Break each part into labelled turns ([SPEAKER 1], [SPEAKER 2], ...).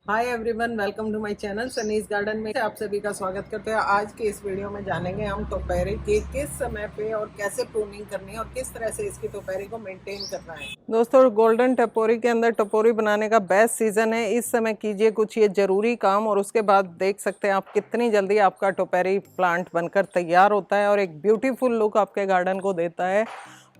[SPEAKER 1] Hi everyone, welcome to my channel Sunny's garden में आप सभी का स्वागत करते हैं। आज के इस वीडियो में जानेंगे हम टोपेरी के किस समय पे और कैसे प्रूनिंग करनी है और किस तरह से इसकी टोपेरी को मेंटेन करना है। दोस्तों, गोल्डन टपोरी के अंदर टपोरी बनाने का बेस्ट सीजन है। इस समय कीजिए कुछ ये जरूरी काम और उसके बाद देख सकते हैं आप कितनी जल्दी आपका टोपेरी प्लांट बनकर तैयार होता है और एक ब्यूटीफुल लुक आपके गार्डन को देता है।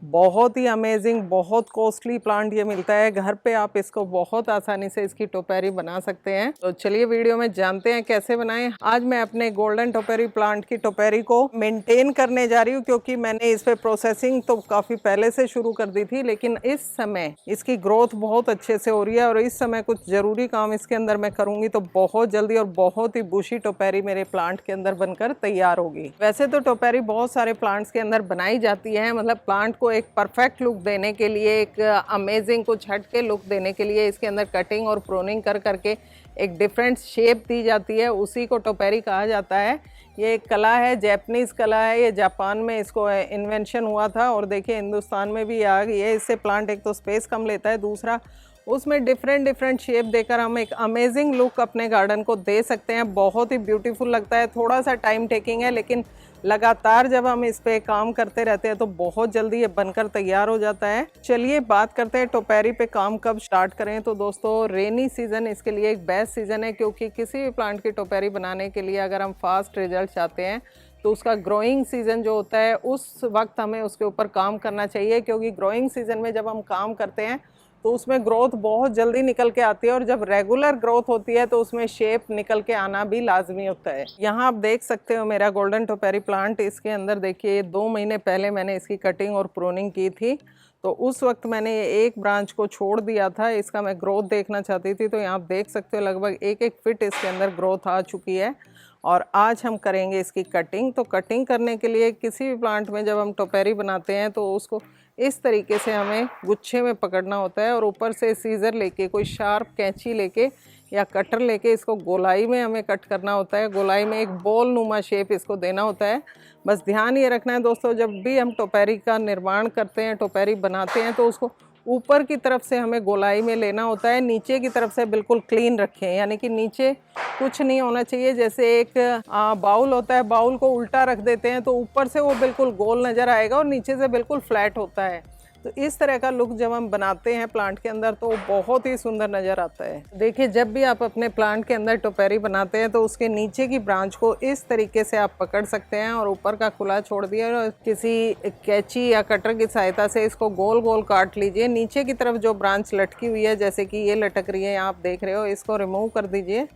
[SPEAKER 1] बहुत ही अमेजिंग, बहुत कॉस्टली प्लांट ये मिलता है। घर पे आप इसको बहुत आसानी से इसकी टोपेरी बना सकते हैं। तो चलिए वीडियो में जानते हैं कैसे बनाएं। आज मैं अपने गोल्डन टोपेरी प्लांट की टोपेरी को मेंटेन करने जा रही हूँ, क्योंकि मैंने इस पे प्रोसेसिंग तो काफी पहले से शुरू कर दी थी, लेकिन इस समय इसकी ग्रोथ बहुत अच्छे से हो रही है और इस समय कुछ जरूरी काम इसके अंदर मैं करूंगी तो बहुत जल्दी और बहुत ही बुशी टोपेरी मेरे प्लांट के अंदर बनकर तैयार होगी। वैसे तो टोपेरी बहुत सारे प्लांट्स के अंदर बनाई जाती है, मतलब प्लांट को एक परफेक्ट लुक देने के लिए, एक अमेजिंग कुछ हटके लुक देने के लिए इसके अंदर कटिंग और प्रूनिंग कर करके एक डिफरेंट शेप दी जाती है। उसी को टोपेरी कहा जाता है। ये एक कला है, जैपनीज कला है। ये जापान में इसको इन्वेंशन हुआ था और देखिए हिंदुस्तान में भी आ गई है। इससे प्लांट एक तो स्पेस कम लेता है, दूसरा उसमें डिफरेंट शेप देकर हम एक अमेजिंग लुक अपने गार्डन को दे सकते हैं। बहुत ही ब्यूटीफुल लगता है। थोड़ा सा टाइम टेकिंग है, लेकिन लगातार जब हम इस पे काम करते रहते हैं तो बहुत जल्दी ये बनकर तैयार हो जाता है। चलिए बात करते हैं टोपेरी पे काम कब स्टार्ट करें। तो दोस्तों, रेनी सीजन इसके लिए एक बेस्ट सीजन है, क्योंकि किसी भी प्लांट की टोपेरी बनाने के लिए अगर हम फास्ट रिजल्ट चाहते हैं तो उसका ग्रोइंग सीजन जो होता है उस वक्त हमें उसके ऊपर काम करना चाहिए। क्योंकि ग्रोइंग सीजन में जब हम काम करते हैं तो उसमें ग्रोथ बहुत जल्दी निकल के आती है और जब रेगुलर ग्रोथ होती है तो उसमें शेप निकल के आना भी लाजमी होता है। यहाँ आप देख सकते हो मेरा गोल्डन टोपेरी प्लांट। इसके अंदर देखिए 2 महीने पहले मैंने इसकी कटिंग और प्रूनिंग की थी, तो उस वक्त मैंने ये एक ब्रांच को छोड़ दिया था। इसका मैं ग्रोथ देखना चाहती थी। तो यहाँ आप देख सकते हो लगभग 1-1 फीट इसके अंदर ग्रोथ आ चुकी है और आज हम करेंगे इसकी कटिंग। तो कटिंग करने के लिए किसी भी प्लांट में जब हम टोपेरी बनाते हैं तो उसको इस तरीके से हमें गुच्छे में पकड़ना होता है और ऊपर से सीजर लेके, कोई शार्प कैंची लेके या कटर लेके इसको गोलाई में हमें कट करना होता है। गोलाई में एक बॉल नुमा शेप इसको देना होता है। बस ध्यान ये रखना है दोस्तों, जब भी हम टोपेरी का निर्माण करते हैं, टोपेरी बनाते हैं, तो उसको ऊपर की तरफ से हमें गोलाई में लेना होता है। नीचे की तरफ से बिल्कुल क्लीन रखें, यानी कि नीचे कुछ नहीं होना चाहिए। जैसे एक बाउल होता है, बाउल को उल्टा रख देते हैं तो ऊपर से वो बिल्कुल गोल नज़र आएगा और नीचे से बिल्कुल फ्लैट होता है। तो इस तरह का लुक जब हम बनाते हैं प्लांट के अंदर तो बहुत ही सुंदर नज़र आता है। देखिए, जब भी आप अपने प्लांट के अंदर टोपेरी बनाते हैं तो उसके नीचे की ब्रांच को इस तरीके से आप पकड़ सकते हैं और ऊपर का खुला छोड़ दिया और किसी कैंची या कटर की सहायता से इसको गोल गोल काट लीजिए। नीचे की तरफ जो ब्रांच लटकी हुई है, जैसे कि ये लटक रही है, आप देख रहे हो, इसको रिमूव कर दीजिए,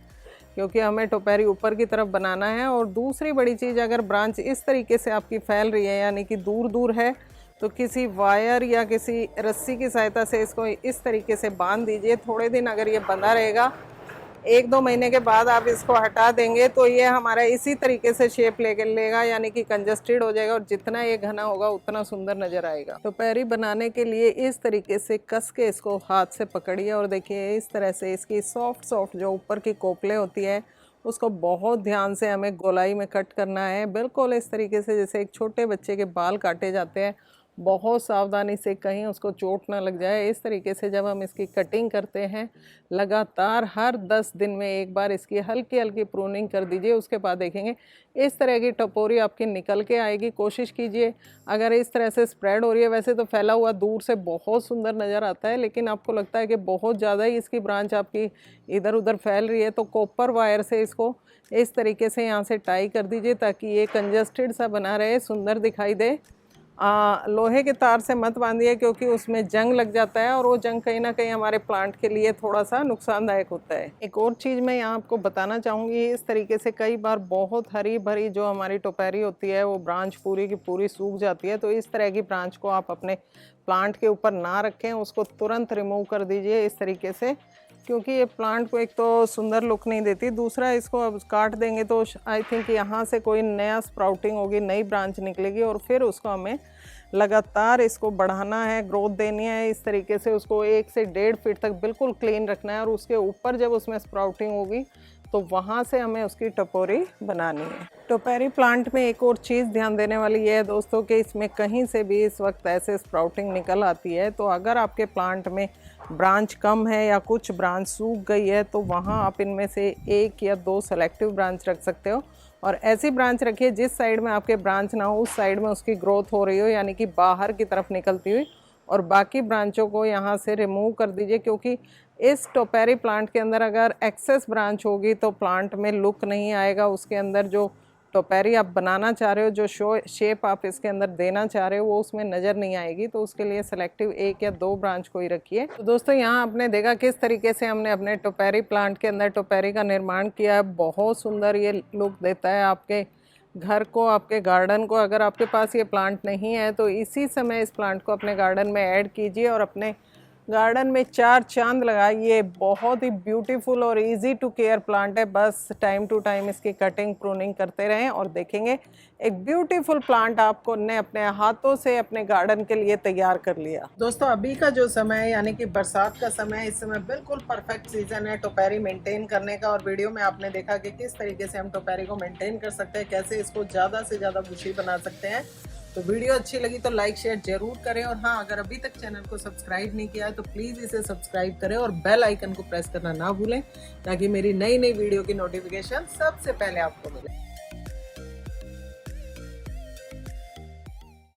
[SPEAKER 1] क्योंकि हमें टोपेरी ऊपर की तरफ बनाना है। और दूसरी बड़ी चीज़, अगर ब्रांच इस तरीके से आपकी फैल रही है, यानी कि दूर दूर है, तो किसी वायर या किसी रस्सी की सहायता से इसको इस तरीके से बांध दीजिए। थोड़े दिन अगर ये बंधा रहेगा, 1-2 महीने के बाद आप इसको हटा देंगे तो ये हमारा इसी तरीके से शेप लेगा, यानी कि कंजस्टेड हो जाएगा और जितना ये घना होगा उतना सुंदर नजर आएगा। तो टोपेरी बनाने के लिए इस तरीके से कस के इसको हाथ से पकड़िए और देखिए इस तरह से इसकी सॉफ्ट जो ऊपर की कोपले होती है उसको बहुत ध्यान से हमें गोलाई में कट करना है। बिल्कुल इस तरीके से जैसे एक छोटे बच्चे के बाल काटे जाते हैं, बहुत सावधानी से, कहीं उसको चोट ना लग जाए। इस तरीके से जब हम इसकी कटिंग करते हैं, लगातार हर 10 दिन में एक बार इसकी हल्की हल्की प्रूनिंग कर दीजिए। उसके बाद देखेंगे इस तरह की टपोरी आपकी निकल के आएगी। कोशिश कीजिए, अगर इस तरह से स्प्रेड हो रही है, वैसे तो फैला हुआ दूर से बहुत सुंदर नज़र आता है, लेकिन आपको लगता है कि बहुत ज़्यादा ही इसकी ब्रांच आपकी इधर उधर फैल रही है, तो कॉपर वायर से इसको इस तरीके से यहाँ से टाई कर दीजिए ताकि ये कंजस्टेड सा बना रहे, सुंदर दिखाई दे। लोहे के तार से मत बांधिए, क्योंकि उसमें जंग लग जाता है और वो जंग कहीं ना कहीं हमारे प्लांट के लिए थोड़ा सा नुकसानदायक होता है। एक और चीज़ मैं यहाँ आपको बताना चाहूँगी, इस तरीके से कई बार बहुत हरी भरी जो हमारी टोपेरी होती है वो ब्रांच पूरी की पूरी सूख जाती है। तो इस तरह की ब्रांच को आप अपने प्लांट के ऊपर ना रखें, उसको तुरंत रिमूव कर दीजिए इस तरीके से, क्योंकि ये प्लांट को एक तो सुंदर लुक नहीं देती, दूसरा इसको अब काट देंगे तो आई थिंक यहाँ से कोई नया स्प्राउटिंग होगी, नई ब्रांच निकलेगी और फिर उसको हमें लगातार इसको बढ़ाना है, ग्रोथ देनी है। इस तरीके से उसको 1 से 1.5 फीट तक बिल्कुल क्लीन रखना है और उसके ऊपर जब उसमें स्प्राउटिंग होगी तो वहाँ से हमें उसकी टपोरी बनानी है। टोपेरी प्लांट में एक और चीज़ ध्यान देने वाली ये है दोस्तों कि इसमें कहीं से भी इस वक्त ऐसे स्प्राउटिंग निकल आती है, तो अगर आपके प्लांट में ब्रांच कम है या कुछ ब्रांच सूख गई है तो वहाँ आप इनमें से 1 या 2 सेलेक्टिव ब्रांच रख सकते हो। और ऐसी ब्रांच रखिए जिस साइड में आपके ब्रांच ना हो उस साइड में उसकी ग्रोथ हो रही हो, यानी कि बाहर की तरफ निकलती हुई, और बाकी ब्रांचों को यहाँ से रिमूव कर दीजिए, क्योंकि इस टोपेरी प्लांट के अंदर अगर एक्सेस ब्रांच होगी तो प्लांट में लुक नहीं आएगा। उसके अंदर जो टोपेरी आप बनाना चाह रहे हो, जो शेप आप इसके अंदर देना चाह रहे हो, वो उसमें नज़र नहीं आएगी। तो उसके लिए सेलेक्टिव 1 या 2 ब्रांच को ही रखिए। तो दोस्तों यहाँ आपने देखा किस तरीके से हमने अपने टोपेरी प्लांट के अंदर टोपेरी का निर्माण किया है। बहुत सुंदर ये लुक देता है आपके घर को, आपके गार्डन को। अगर आपके पास ये प्लांट नहीं है तो इसी समय इस प्लांट को अपने गार्डन में ऐड कीजिए और अपने गार्डन में 4 चांद लगाइए। बहुत ही ब्यूटीफुल और इजी टू केयर प्लांट है। बस टाइम टू टाइम इसकी कटिंग प्रूनिंग करते रहें और देखेंगे एक ब्यूटीफुल प्लांट आपको ने अपने हाथों से अपने गार्डन के लिए तैयार कर लिया। दोस्तों अभी का जो समय है यानी कि बरसात का समय है, इस समय बिल्कुल परफेक्ट सीजन है टोपेरी मेंटेन करने का। और वीडियो में आपने देखा कि किस तरीके से हम टोपेरी को मेंटेन कर सकते हैं, कैसे इसको ज़्यादा से ज़्यादा बुशी बना सकते हैं। तो वीडियो अच्छी लगी तो लाइक शेयर जरूर करें, और हाँ अगर अभी तक चैनल को सब्सक्राइब नहीं किया है तो प्लीज़ इसे सब्सक्राइब करें और बेल आइकन को प्रेस करना ना भूलें, ताकि मेरी नई नई वीडियो की नोटिफिकेशन सबसे पहले आपको मिले।